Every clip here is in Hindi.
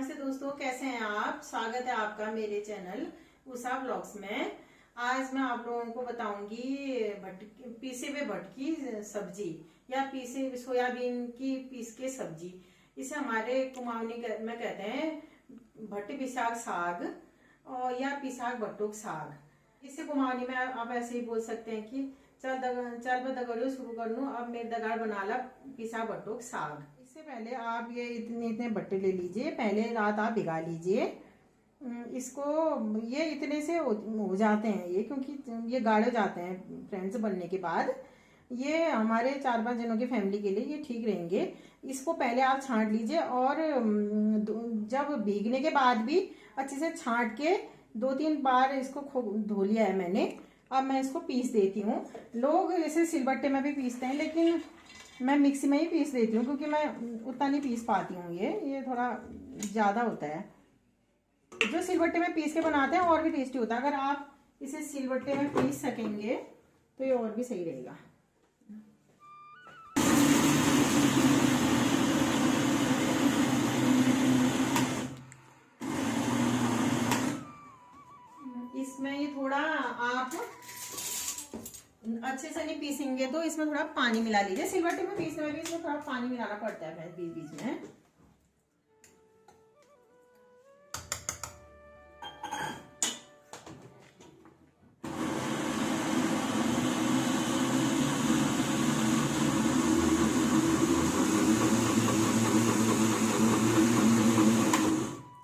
नमस्ते दोस्तों, कैसे हैं आप। स्वागत है आपका मेरे चैनल उषा ब्लॉग्स में। आज मैं आप लोगों को बताऊंगी पीसे हुए भट्ट की सब्जी या पीसे सोयाबीन की पीस के सब्जी। इसे हमारे कुमाऊनी में कहते हैं भट्ट पिसाग साग और या पिसाग भट्टोक साग। इसे कुमाऊनी में आप ऐसे ही बोल सकते हैं कि चल मैं दगड़ियो शुरू कर लूँ, अब मेरे दगाड़ बना ला पिसा भट्टोक साग। इससे पहले आप ये इतने भट्टे ले लीजिए, पहले रात आप भिगा लीजिए इसको। ये इतने से हो जाते हैं ये, क्योंकि ये गाढ़े जाते हैं फ्रेंड्स बनने के बाद। ये हमारे 4-5 जनों की फैमिली के लिए ये ठीक रहेंगे। इसको पहले आप छांट लीजिए और जब भीगने के बाद भी अच्छे से छांट के 2-3 बार इसको धो लिया है मैंने। अब मैं इसको पीस देती हूँ। लोग इसे सिलबट्टे में भी पीसते हैं, लेकिन मैं मिक्सी में ही पीस देती हूँ क्योंकि मैं उतना नहीं पीस पाती हूँ। ये थोड़ा ज़्यादा होता है। जो सिलबट्टे में पीस के बनाते हैं और भी टेस्टी होता है। अगर आप इसे सिलबट्टे में पीस सकेंगे तो ये और भी सही रहेगा। इसमें ये थोड़ा आप अच्छे से नहीं पीसेंगे तो इसमें थोड़ा पानी मिला लीजिए। सिलबट्टे में पीसने में भी इसमें थोड़ा पानी मिलाना पड़ता है बीच बीच में।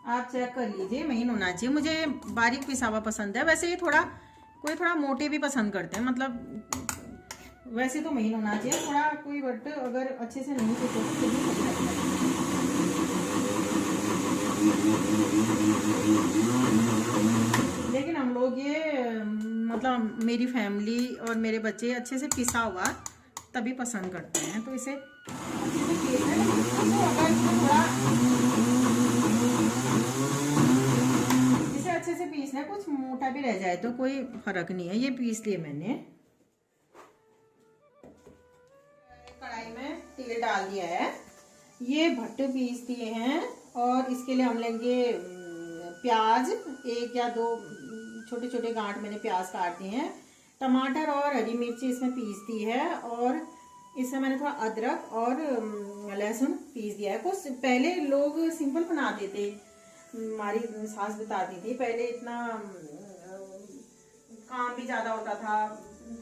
आप चेक कर लीजिए, महीन होना चाहिए। मुझे बारीक पिसावा पसंद है। वैसे ये कोई थोड़ा मोटे भी पसंद करते हैं, मतलब वैसे तो महीन होना चाहिए थोड़ा। कोई बट अगर अच्छे से नहीं पीसे तो भी सही लगता है। लेकिन हम लोग ये मतलब मेरी फैमिली और मेरे बच्चे अच्छे से पिसा हुआ तभी पसंद करते हैं, तो इसे अच्छे से पीसना है। अच्छे से पीसना है, कुछ मोटा भी रह जाए तो कोई फर्क नहीं है। ये पीस लिए मैंने। कढ़ाई में तेल डाल दिया है। ये भट्टे पीस दिए हैं और इसके लिए हम लेंगे प्याज, 1 या 2 छोटे छोटे गांठ मैंने प्याज काट दिए हैं। टमाटर और हरी मिर्ची इसमें पीस दी है और इसमें मैंने थोड़ा अदरक और लहसुन पीस दिया है। कुछ पहले लोग सिंपल बनाते थे, हमारी सास बताती थी। पहले इतना काम भी ज्यादा होता था,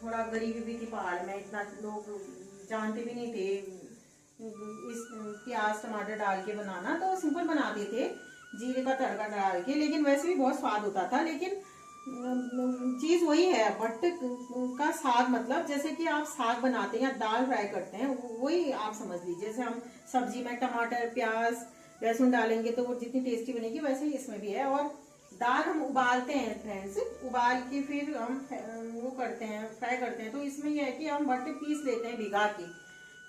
थोड़ा गरीबी भी थी पहाड़ में, इतना लोग जानते भी नहीं थे इस प्याज टमाटर डाल के बनाना, तो सिंपल बनाते थे जीरे का तड़का डाल के। लेकिन वैसे भी बहुत स्वाद होता था। लेकिन चीज वही है, भट्ट का साग, मतलब जैसे कि आप साग बनाते हैं या दाल फ्राई करते हैं, वही आप समझ लीजिए। जैसे हम सब्जी में टमाटर प्याज लहसुन डालेंगे तो वो जितनी टेस्टी बनेगी, वैसे ही इसमें भी है। और दाल हम उबालते हैं फ्रेंड्स, उबाल के फिर हम वो करते हैं, फ्राई करते हैं। तो इसमें यह है कि हम भट्टे पीस लेते हैं भिगा के,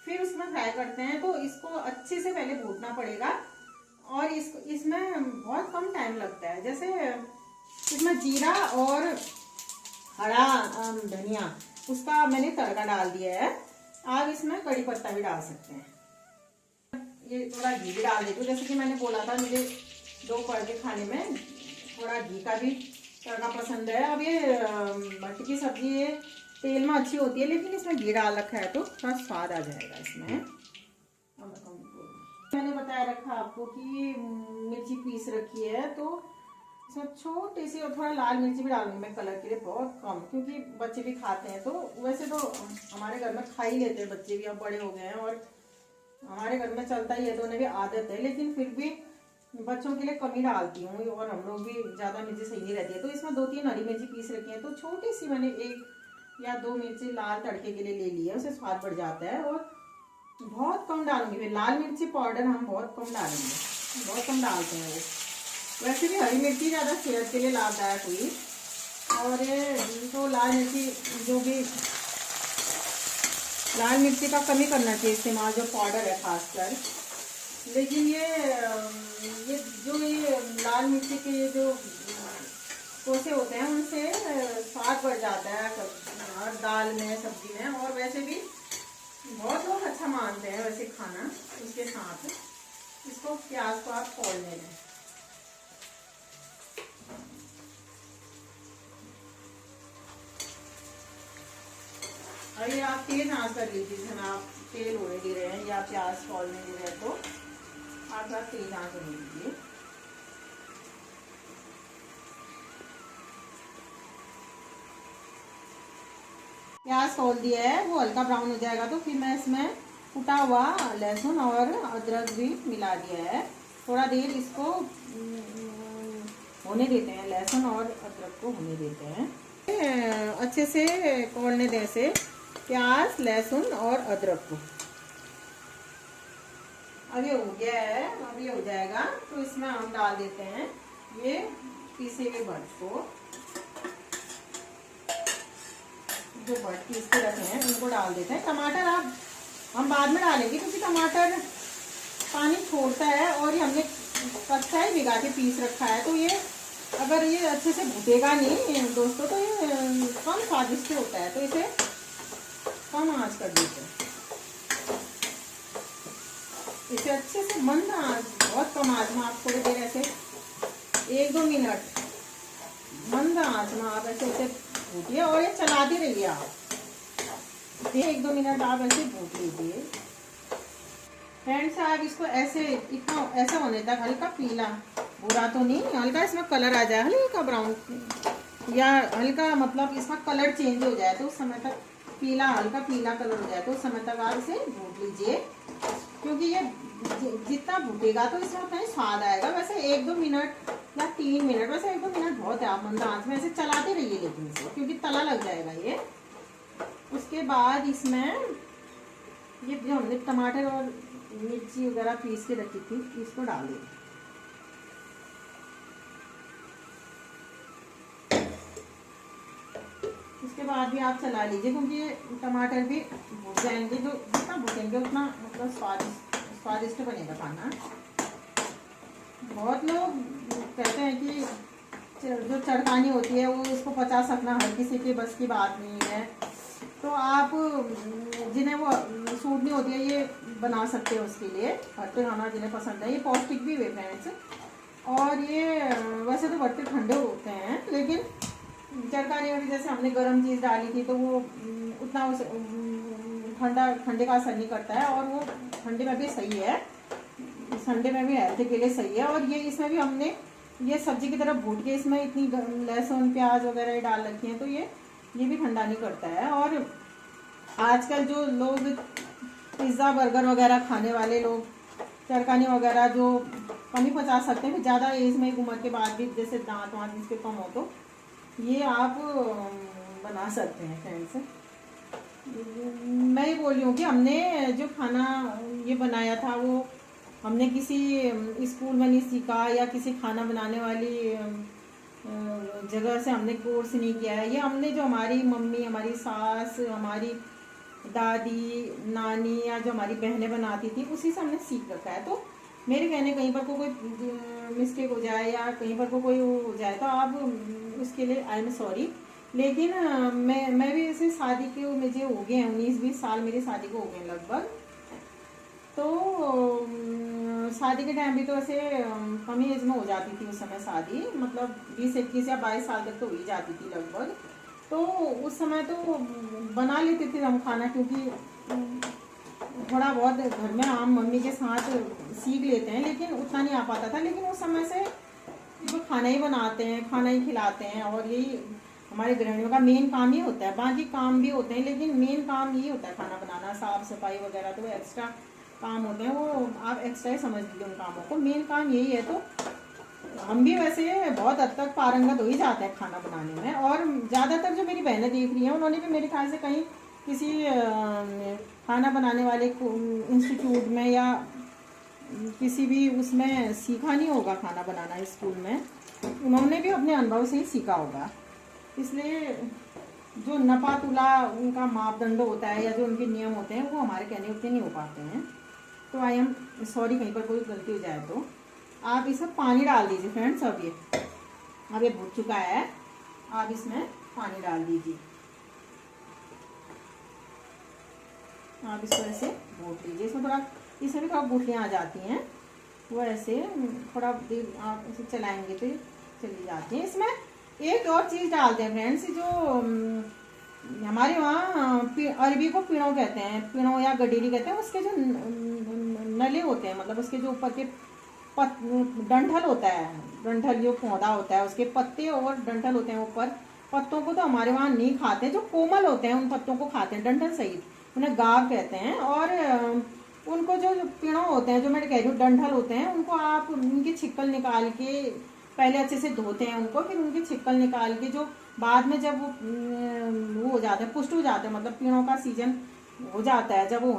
फिर उसमें फ्राई करते हैं। तो इसको अच्छे से पहले भूनना पड़ेगा और इसमें बहुत कम टाइम लगता है। जैसे इसमें जीरा और हरा धनिया, उसका मैंने तड़का डाल दिया है। आप इसमें कड़ी पत्ता भी डाल सकते हैं। ये थोड़ा घी भी डाल देती हूँ, जैसे कि मैंने बोला था मुझे दोपहर के खाने में थोड़ा घी का भी तड़का पसंद है। अब ये भट्ट की सब्जी ये तेल में अच्छी होती है, लेकिन इसमें घी डाल रखा है तो थोड़ा स्वाद आ जाएगा इसमें। मैंने बताया रखा आपको कि मिर्ची पीस रखी है, तो इसमें छोटी सी और थोड़ा लाल मिर्ची भी डालूंगी मैं कलर के लिए, बहुत कम, क्योंकि बच्चे भी खाते हैं। तो वैसे तो हमारे घर में खा ही लेते हैं बच्चे भी, अब बड़े हो गए हैं और हमारे घर में चलता ही है तो उन्हें भी आदत है। लेकिन फिर भी बच्चों के लिए कम ही डालती हूँ और हम लोग भी ज़्यादा मिर्ची सही नहीं रहती है। तो इसमें 2-3 हरी मिर्ची पीस रखी है, तो छोटी सी मैंने 1 या 2 मिर्ची लाल तड़के के लिए ले ली है, उससे स्वाद बढ़ जाता है। और बहुत कम डालूंगी फिर, लाल मिर्ची पाउडर हम बहुत कम डालेंगे, बहुत कम डालते हैं वो। वैसे भी हरी मिर्ची ज़्यादा सेहत के लिए लाभदायक हुई। और तो लाल मिर्ची लाल मिर्ची का कमी करना चाहिए इस्तेमाल, जो पाउडर है खासकर। लेकिन ये लाल मिर्ची के ये जो कोसे होते हैं, उनसे स्वाद बढ़ जाता है हर दाल में सब्जी में। और वैसे भी बहुत लोग अच्छा मानते हैं वैसे खाना। इसके साथ इसको प्याज को आप खोल लेना, अभी आप तेज आंच कर लीजिए, जिसमें आप तेल होने दे रहे हैं या प्याज खोलने दे रहे हैं तो आप तेज आंच होने दीजिए। प्याज खोल दिया है, वो हल्का ब्राउन हो जाएगा तो फिर मैं इसमें कुटा हुआ लहसुन और अदरक भी मिला दिया है। थोड़ा देर इसको होने देते हैं, लहसुन और अदरक को होने देते हैं अच्छे से खोलने दें से प्याज लहसुन और अदरक को। अब ये हो गया है, अब ये हो जाएगा तो इसमें हम डाल देते हैं ये पीसे हुए भट्ट को, जो भट्ट पीस के रखे हैं उनको डाल देते हैं। टमाटर आप हम बाद में डालेंगे क्योंकि टमाटर पानी छोड़ता है और ये हमने कच्चा ही भिगा के पीस रखा है, तो ये अगर ये अच्छे से भुनेगा नहीं दोस्तों तो ये कम स्वादिष्ट होता है, तो इसे कम आंच कर देते हैं। इसे अच्छे से मंद आंच, बहुत कम आंच में आप थोड़ी देर ऐसे 1-2 मिनट मंद आंच में आप ऐसे उसे भूनिए और ये चलाते रहिए आप, 1-2 मिनट आप ऐसे भून लीजिए। फ्रेंड्स आप इसको ऐसे इतना ऐसा होने तक हल्का पीला, बुरा तो नहीं, हल्का इसमें कलर आ जाए, हल्का ब्राउन या हल्का मतलब इसका कलर चेंज हो जाए तो उस समय तक पीला, हल्का पीला कलर हो जाए तो उस समय तक आप इसे भून लीजिए, क्योंकि ये जितना भूनेगा तो इसमें उतना ही स्वाद आएगा। वैसे 1-2 मिनट या 3 मिनट, वैसे 1-2 मिनट बहुत है, आप मंद आंच में ऐसे चलाते रहिए लेकिन इसे, क्योंकि तला लग जाएगा ये। उसके बाद इसमें ये जो हमने टमाटर और मिर्ची वगैरह पीस के रखी थी इसको डाल दें। उसके बाद भी आप चला लीजिए क्योंकि ये टमाटर भी भून जाएंगे, जो जितना भूनेंगे उतना मतलब स्वादिष्ट बनेगा खाना। बहुत लोग कहते हैं कि जो चटकानी होती है वो इसको पचा सकना हर किसी के बस की बात नहीं है, तो आप जिन्हें वो सूट नहीं होती है ये बना सकते हैं, उसके लिए भट्टे खाना जिन्हें पसंद है। ये पौष्टिक भी है फ्रेंड्स, और ये वैसे तो भट्टे ठंडे होते हैं लेकिन चटकानी वाली जैसे हमने गर्म चीज़ डाली थी तो वो उतना उस ठंडे का असर नहीं करता है, और वो ठंडे में भी सही है, ठंडे में भी हेल्थ के लिए सही है। और ये इसमें भी हमने ये सब्जी की तरफ भून के इसमें इतनी लहसुन प्याज वगैरह डाल रखी हैं तो ये भी ठंडा नहीं करता है। और आजकल जो लोग पिज़्ज़ा बर्गर वगैरह खाने वाले लोग, चरकानी वगैरह जो कम ही पचा सकते हैं, ज़्यादा एज में एक उम्र के बाद भी जैसे दांत वाँत इसके कम हो तो ये आप बना सकते हैं फ्रेंड्स। मैं ये बोल रही हूँ कि हमने जो खाना ये बनाया था वो हमने किसी स्कूल में नहीं सीखा या किसी खाना बनाने वाली जगह से हमने कोर्स नहीं किया है। ये हमने जो हमारी मम्मी, हमारी सास, हमारी दादी, नानी या जो हमारी बहनें बनाती थी उसी से हमने सीख रखा है। तो मेरे कहने कहीं पर को कोई मिस्टेक हो जाए या कहीं पर को कोई हो जाए तो आप उसके लिए आई एम सॉरी। लेकिन मैं भी ऐसे शादी के मुझे हो गए हैं 19-20 साल मेरी शादी को हो गए लगभग। तो शादी के टाइम भी तो ऐसे कम ही एज में हो जाती थी उस समय शादी, मतलब 20-21 या 22 साल तक तो हो ही जाती थी लगभग। तो उस समय तो बना लेते थे हम खाना, क्योंकि थोड़ा बहुत घर में हम मम्मी के साथ सीख लेते हैं, लेकिन उतना नहीं आ पाता था। लेकिन उस समय से जो खाना ही बनाते हैं, खाना ही खिलाते हैं, और यही हमारे गृहिणियों का मेन काम ही होता है। बाकी काम भी होते हैं लेकिन मेन काम यही होता है खाना बनाना, साफ सफाई वगैरह तो एक्स्ट्रा काम होते हैं, वो आप एक्स्ट्रा ही समझ लीजिए उन कामों को, मेन काम यही है। तो हम भी वैसे बहुत हद तक पारंगत हो ही जाते हैं खाना बनाने में। और ज़्यादातर जो मेरी बहनें देख रही हैं उन्होंने भी मेरे ख्याल से कहीं किसी खाना बनाने वाले इंस्टीट्यूट में या किसी भी उसमें सीखा नहीं होगा खाना बनाना स्कूल में, उन्होंने भी अपने अनुभव से ही सीखा होगा। इसलिए जो नपा तुला उनका मापदंड होता है या जो उनके नियम होते हैं वो हमारे कहने उतने नहीं हो पाते हैं। तो आई एम सॉरी कहीं पर कोई गलती हो जाए तो। आप इसमें पानी डाल दीजिए फ्रेंड्स। अब ये भुन चुका है, आप इसमें पानी डाल दीजिए। आप इसको ऐसे भून लीजिए। इसमें इसमें भी थोड़ा गुठलियाँ आ जाती हैं, वो ऐसे थोड़ा देर आप इसे चलाएंगे तो चली जाती हैं। इसमें एक और चीज़ डालते हैं फ्रेंड्स, जो हमारे वहाँ अरबी को पिणो कहते हैं, पिणो या गडीरी कहते हैं। उसके जो नले होते हैं, मतलब उसके जो ऊपर के डंठल होता है, डंठल जो पौधा होता है उसके पत्ते और डंठल होते हैं ऊपर, पत्तों को तो हमारे वहाँ नहीं खाते। जो कोमल होते हैं उन पत्तों को खाते हैं, डंठल सहित, उन्हें गाव कहते हैं। और उनको जो पिणों होते हैं, जो मैं कह रही हूँ डंठल होते हैं, उनको आप उनकी छिक्कल निकाल के पहले अच्छे से धोते हैं उनको, फिर उनकी छिक्कल निकाल के जो बाद में जब वो हो जाते हैं, पुष्ट हो जाते हैं, मतलब पिणों का सीजन हो जाता है, जब वो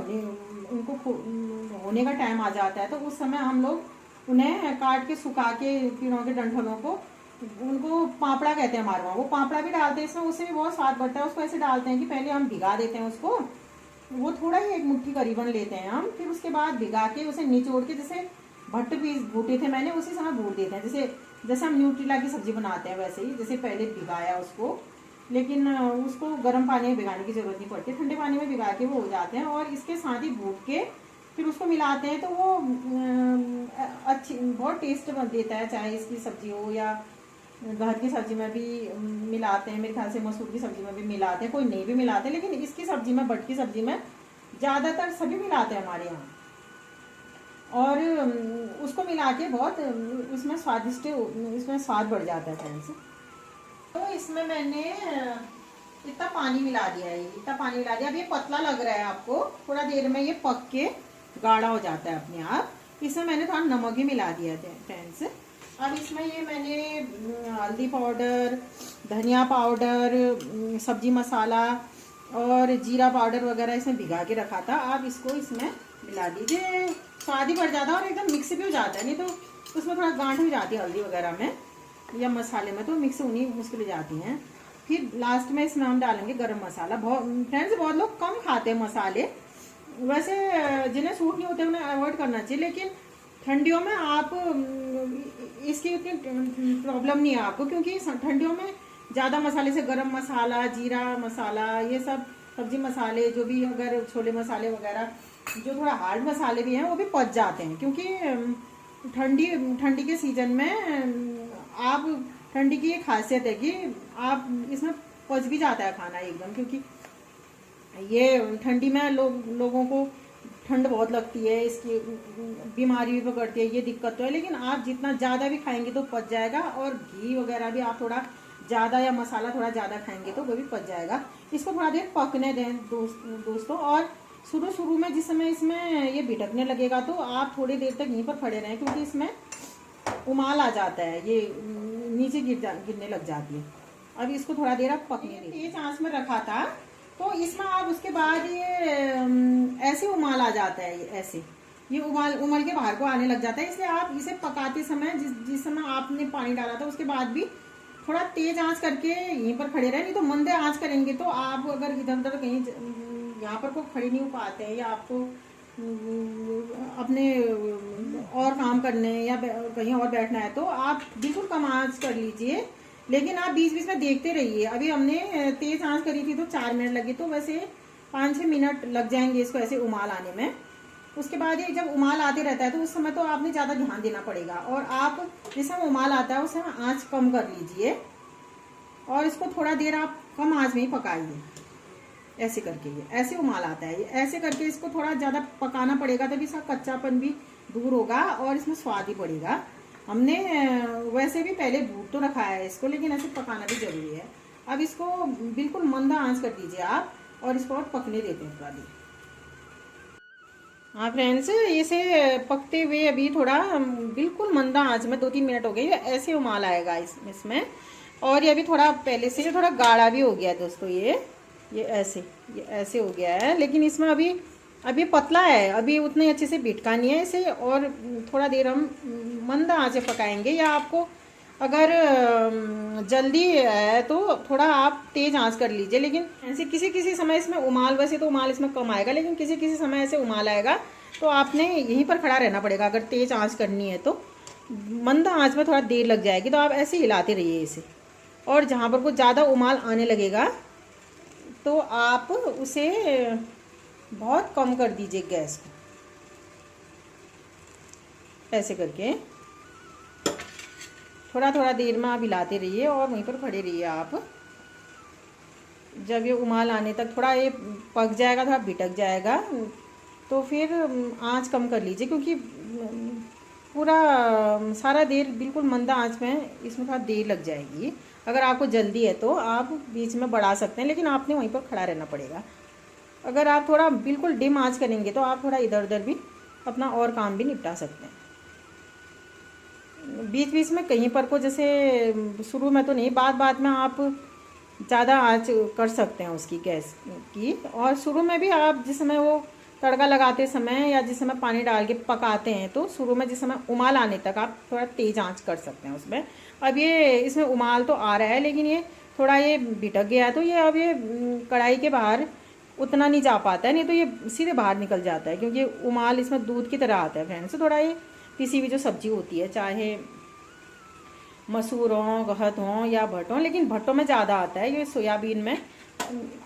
उनको होने का टाइम आ जाता है, तो उस समय हम लोग उन्हें काट के सुखा के पिणों के डंठलों को, उनको पापड़ा कहते हैं हमारे वहाँ, वो पापड़ा भी डालते हैं इसमें, उससे भी बहुत स्वाद बढ़ता है। उसको ऐसे डालते हैं कि पहले हम भिगा देते हैं उसको, वो थोड़ा ही एक मुट्ठी करीबन लेते हैं हम, फिर उसके बाद भिगा के उसे निचोड़ के, जैसे भट्ट पीस भूटे थे मैंने उसी समय भूट देते हैं, जैसे हम न्यूट्रीला की सब्जी बनाते हैं वैसे ही, जैसे पहले भिगाया उसको, लेकिन उसको गर्म पानी में भिगाने की जरूरत नहीं पड़ती, ठंडे पानी में भिगा के वो हो जाते हैं। और इसके साथ ही भूट के फिर उसको मिलाते हैं, तो वो अच्छी बहुत टेस्ट देता है, चाहे इसकी सब्जी हो या घर की सब्जी में भी मिलाते हैं, मेरे ख्याल से मसूर की सब्जी में भी मिलाते हैं, कोई नहीं भी मिलाते, लेकिन इसकी सब्जी में, भट्ट की सब्जी में ज़्यादातर सभी मिलाते हैं हमारे यहाँ। और उसको मिला के बहुत उसमें स्वादिष्ट, इसमें स्वाद बढ़ जाता है फ्रेंड्स। तो इसमें मैंने इतना पानी मिला दिया है, इतना पानी मिला दिया। अब ये पतला लग रहा है आपको, थोड़ा देर में ये पक के गाढ़ा हो जाता है अपने आप। इसमें मैंने थोड़ा नमक ही मिला दिया है फ्रेंड्स। अब इसमें ये मैंने हल्दी पाउडर, धनिया पाउडर, सब्जी मसाला और जीरा पाउडर वगैरह इसमें भिगा के रखा था। आप इसको इसमें मिला दीजिए, स्वाद ही बढ़ जाता है और एकदम मिक्स भी हो जाता है, नहीं तो उसमें थोड़ा गांठ हो जाती है हल्दी वगैरह में या मसाले में, तो मिक्स होनी मुश्किल हो जाती हैं। फिर लास्ट में इसमें हम डालेंगे गरम मसाला। फ्रेंड्स बहुत लोग कम खाते हैं मसाले, वैसे जिन्हें सूट नहीं होते उन्हें अवॉइड करना चाहिए, लेकिन ठंडियों में आप इसकी उतनी प्रॉब्लम नहीं है आपको, क्योंकि ठंडियों में ज़्यादा मसाले से गरम मसाला, जीरा मसाला, ये सब सब्जी मसाले जो भी, अगर छोले मसाले वगैरह जो थोड़ा हार्ड मसाले भी हैं वो भी पच जाते हैं, क्योंकि ठंडी के सीजन में आप, ठंडी की ये खासियत है कि आप इसमें पच भी जाता है खाना एकदम, क्योंकि ये ठंडी में लोगों को ठंड बहुत लगती है, इसकी बीमारी भी पकड़ती है, ये दिक्कत तो है। लेकिन आप जितना ज़्यादा भी खाएंगे तो पच जाएगा, और घी वगैरह भी आप थोड़ा ज़्यादा या मसाला थोड़ा ज़्यादा खाएंगे तो वो भी पच जाएगा। इसको थोड़ा देर पकने दें दोस्तों। और शुरू में जिस समय इसमें ये भिटकने लगेगा तो आप थोड़ी देर तक यहीं पर खड़े रहें, क्योंकि इसमें उमाल आ जाता है, ये नीचे गिरने लग जाती है। अब इसको थोड़ा देर आप पकने दें। तेज आंच में रखा था तो इसमें आप उसके बाद ये ऐसे उमाल आ जाता है, ऐसे ये उमल के बाहर को आने लग जाता है। इसलिए आप इसे पकाते समय, जिस समय आपने पानी डाला था उसके बाद भी थोड़ा तेज आंच करके यहीं पर खड़े रहे, नहीं तो मंदे आंच करेंगे तो आप अगर इधर उधर कहीं यहाँ पर को खड़े नहीं हो पाते हैं, या आपको अपने और काम करने या कहीं और बैठना है, तो आप बिल्कुल कम आंच कर लीजिए, लेकिन आप बीच बीच में देखते रहिए। अभी हमने तेज आंच करी थी तो 4 मिनट लगे, तो वैसे 5-6 मिनट लग जाएंगे इसको ऐसे उमाल आने में। उसके बाद ये जब उमाल आते रहता है तो उस समय तो आपने ज़्यादा ध्यान देना पड़ेगा, और आप जिस समय उमाल आता है उस समय आँच कम कर लीजिए, और इसको थोड़ा देर आप कम आँच में ही पकाइए, ऐसे करके। ये ऐसे उमाल आता है, ये ऐसे करके इसको थोड़ा ज़्यादा पकाना पड़ेगा, तभी इसका कच्चापन भी दूर होगा और इसमें स्वाद भी बढ़ेगा। हमने वैसे भी पहले भून तो रखा है इसको, लेकिन ऐसे पकाना भी जरूरी है। अब इसको बिल्कुल मंदा आंच कर दीजिए आप, और इसको और पकने देते हैं थोड़ा देर। हाँ फ्रेंड्स, इसे पकते हुए अभी थोड़ा बिल्कुल मंदा आंच में 2-3 मिनट हो गए, ऐसे उमाल आएगा इसमें। और ये अभी थोड़ा पहले से थोड़ा गाढ़ा भी हो गया है दोस्तों, ये ऐसे हो गया है, लेकिन इसमें अभी पतला है, अभी उतने अच्छे से भिटका नहीं है इसे, और थोड़ा देर हम मंद आंच से पकाएंगे। या आपको अगर जल्दी है तो थोड़ा आप तेज आंच कर लीजिए, लेकिन ऐसे किसी समय इसमें उमाल, वैसे तो उमाल इसमें कम आएगा, लेकिन किसी समय ऐसे उमाल आएगा तो आपने यहीं पर खड़ा रहना पड़ेगा। अगर तेज आंच करनी है तो मंद आंच में थोड़ा देर लग जाएगी, तो आप ऐसे हिलाते रहिए इसे। और जहाँ पर कुछ ज़्यादा उमाल आने लगेगा तो आप उसे बहुत कम कर दीजिए गैस को, ऐसे करके थोड़ा देर में आप हिलाते रहिए और वहीं पर खड़े रहिए आप। जब ये उमाल आने तक थोड़ा ये पक जाएगा, थोड़ा भिटक जाएगा, तो फिर आंच कम कर लीजिए, क्योंकि पूरा सारा देर बिल्कुल मंदा आंच में इसमें थोड़ा देर लग जाएगी। अगर आपको जल्दी है तो आप बीच में बढ़ा सकते हैं, लेकिन आपने वहीं पर खड़ा रहना पड़ेगा। अगर आप थोड़ा बिल्कुल डिम आंच करेंगे तो आप थोड़ा इधर उधर भी अपना और काम भी निपटा सकते हैं। बीच बीच में कहीं पर को, जैसे शुरू में तो नहीं, बाद में आप ज़्यादा आंच कर सकते हैं उसकी, गैस की। और शुरू में भी आप जिस समय वो तड़का लगाते समय या जिस समय पानी डाल के पकाते हैं, तो शुरू में जिस समय उमाल आने तक आप थोड़ा तेज़ आंच कर सकते हैं उसमें। अब ये इसमें उमाल तो आ रहा है, लेकिन ये थोड़ा ये भिटक गया है, तो ये अब ये कढ़ाई के बाहर उतना नहीं जा पाता है, नहीं तो ये सीधे बाहर निकल जाता है, क्योंकि उमाल इसमें दूध की तरह आता है फ्रेंड्स। थोड़ा ये पिसी हुई जो सब्जी होती है, चाहे मसूर हों, गहत हों या भट्ट हों, लेकिन भट्टों में ज़्यादा आता है। ये सोयाबीन में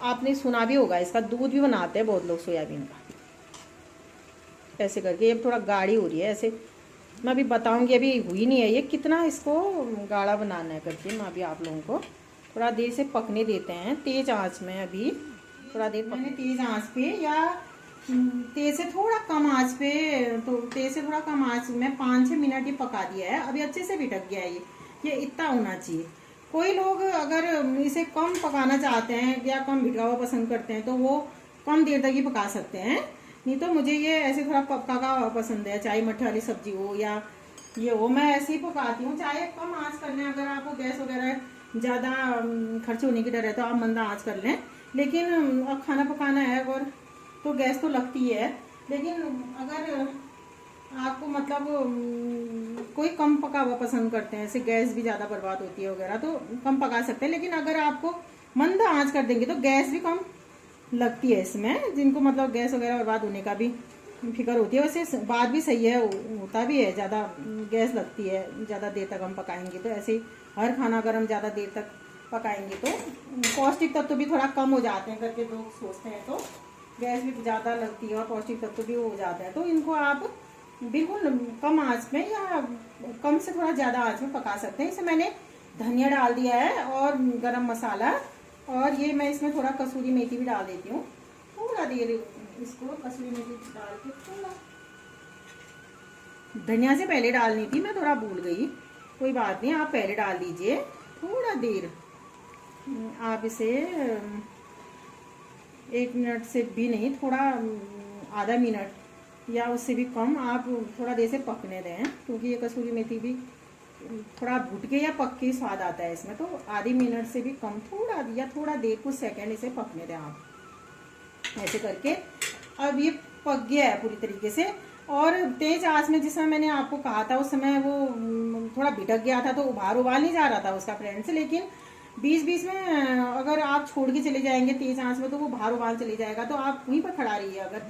आपने सुना भी होगा, इसका दूध भी बनाते हैं बहुत लोग सोयाबीन का। ऐसे करके ये थोड़ा गाढ़ी हो रही है, ऐसे मैं अभी बताऊंगी, अभी हुई नहीं है ये, कितना इसको गाढ़ा बनाना है करके। मैं अभी आप लोगों को थोड़ा देर से पकने देते हैं तेज़ आंच में। अभी थोड़ा देर मैंने तेज़ आंच पे या तेज़ से थोड़ा कम आंच पे, तो तेज़ से थोड़ा कम आंच में 5-6 मिनट ये पका दिया है। अभी अच्छे से भिटक गया है ये इतना होना चाहिए। कोई लोग अगर इसे कम पकाना चाहते हैं या कम भिटका हुआ पसंद करते हैं, तो वो कम देर तक ही पका सकते हैं। नहीं तो मुझे ये ऐसे थोड़ा पका पसंद है, चाहे मट्ठे वाली सब्जी हो या ये हो, मैं ऐसे ही पकाती हूँ। चाहे कम आंच कर लें, अगर आपको गैस वगैरह ज़्यादा खर्च होने की डर है तो आप मंदा आंच कर लें, लेकिन अब खाना पकाना है और तो गैस तो लगती है। लेकिन अगर आपको मतलब कोई कम पका हुआ पसंद करते हैं, ऐसे गैस भी ज़्यादा बर्बाद होती है वगैरह, तो कम पका सकते हैं। लेकिन अगर आपको मंदा आंच कर देंगे तो गैस भी कम लगती है इसमें, जिनको मतलब गैस वगैरह बर्बाद होने का भी फिक्र होती है। वैसे बात भी सही है, होता भी है, ज़्यादा गैस लगती है ज़्यादा देर तक हम पकाएंगे तो। ऐसे हर खाना अगर हम ज़्यादा देर तक पकाएंगे तो पौष्टिक तत्व भी थोड़ा कम हो जाते हैं करके लोग सोचते हैं, तो गैस भी ज़्यादा लगती है और पौष्टिक तत्व भी हो जाता है। तो इनको आप बिल्कुल कम आंच में या कम से थोड़ा ज़्यादा आंच में पका सकते हैं। इसमें मैंने धनिया डाल दिया है और गरम मसाला, और ये मैं इसमें थोड़ा कसूरी मेथी भी डाल देती हूँ। थोड़ा देर इसको कसूरी मेथी डाल के, थोड़ा धनिया से पहले डालनी थी, मैं थोड़ा भूल गई, कोई बात नहीं, आप पहले डाल दीजिए। थोड़ा देर आप इसे 1 मिनट से भी नहीं, थोड़ा आधा मिनट या उससे भी कम आप थोड़ा देर से पकने दें, क्योंकि ये कसूरी मेथी भी थोड़ा भूट के या पक के स्वाद आता है इसमें। तो आधी मिनट से भी कम थोड़ा या थोड़ा देर कुछ सेकंड इसे पकने दें आप, ऐसे करके। अब ये पक गया है पूरी तरीके से। और तेज आंच में जिस समय मैंने आपको कहा था उस समय वो थोड़ा भिटक गया था, तो उबाल नहीं जा रहा था उसका फ्रेंड्स। लेकिन बीच बीच में अगर आप छोड़ के चले जाएंगे तेज आंच में, तो वो बाहर उबाल चले जाएगा। तो आप वहीं पर खड़ा रहिए अगर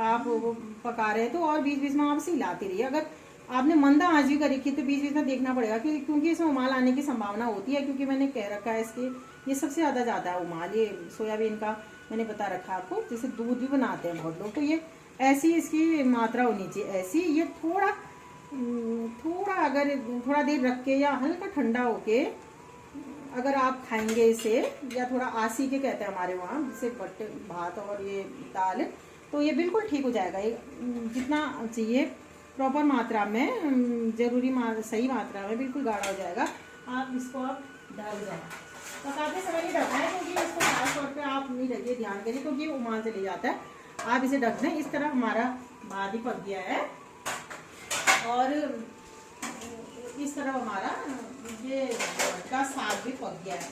आप वो पका रहे हैं तो, और बीच बीच में आप इसे हिलाते रहिए। अगर आपने मंदा आंच भी करी थी तो बीच बीच में देखना पड़ेगा, क्योंकि इसमें उमाल आने की संभावना होती है। क्योंकि मैंने कह रखा है इसके ये सबसे ज़्यादा जाता है उमाल, ये सोयाबीन का मैंने बता रखा आपको। जैसे दूध भी बनाते हैं बहुत लोग, तो ये ऐसी इसकी मात्रा होनी चाहिए ऐसी। ये थोड़ा अगर थोड़ा देर रख के या हल्का ठंडा होके अगर आप खाएंगे इसे, या थोड़ा आसी के कहते हैं हमारे वहाँ, जैसे बट्टे भात और ये दाल, तो ये बिल्कुल ठीक हो जाएगा। ये जितना चाहिए प्रॉपर मात्रा में, सही मात्रा में बिल्कुल गाढ़ा हो जाएगा। आप इसको आप ढक जाए, पकाते समय नहीं ढकना है, क्योंकि इसको खास तौर पे आप नहीं ढकिए, ध्यान करिए, क्योंकि उमाल चले जाता है। आप इसे ढक दें। इस तरह हमारा भात ही पक गया है, और इस तरह हमारा ये का साग भी पक गया है,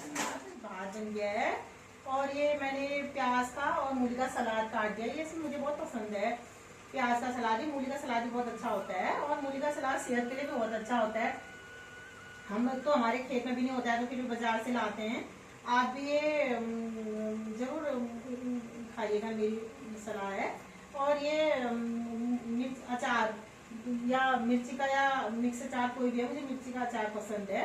भात बन गया है। और ये मैंने प्याज का और मूली का सलाद काट दिया, ये मुझे बहुत पसंद है। प्याज का सलाद भी, मूली का सलाद भी बहुत अच्छा होता है, और मूली का सलाद सेहत के लिए भी बहुत अच्छा होता है। हम लोग तो हमारे खेत में भी नहीं होता है, तो फिर बाजार से लाते हैं। आप भी ये जरूर खाइएगा, मेरी सलाह है। और ये मिर्च अचार या मिर्ची का या मिक्स अचार कोई भी है, मुझे मिर्ची का अचार पसंद है।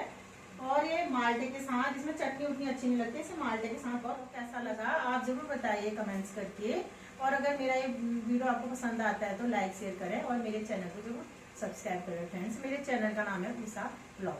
और ये माल्टे के साथ, इसमें चटनी उतनी अच्छी नहीं लगती, इसे माल्टे के साथ बहुत कैसा लगा आप जरूर बताइए कमेंट्स करके। और अगर मेरा ये वीडियो आपको पसंद आता है तो लाइक शेयर करें, और मेरे चैनल को जरूर सब्सक्राइब करें फ्रेंड्स। मेरे चैनल का नाम है उषा ब्लॉग।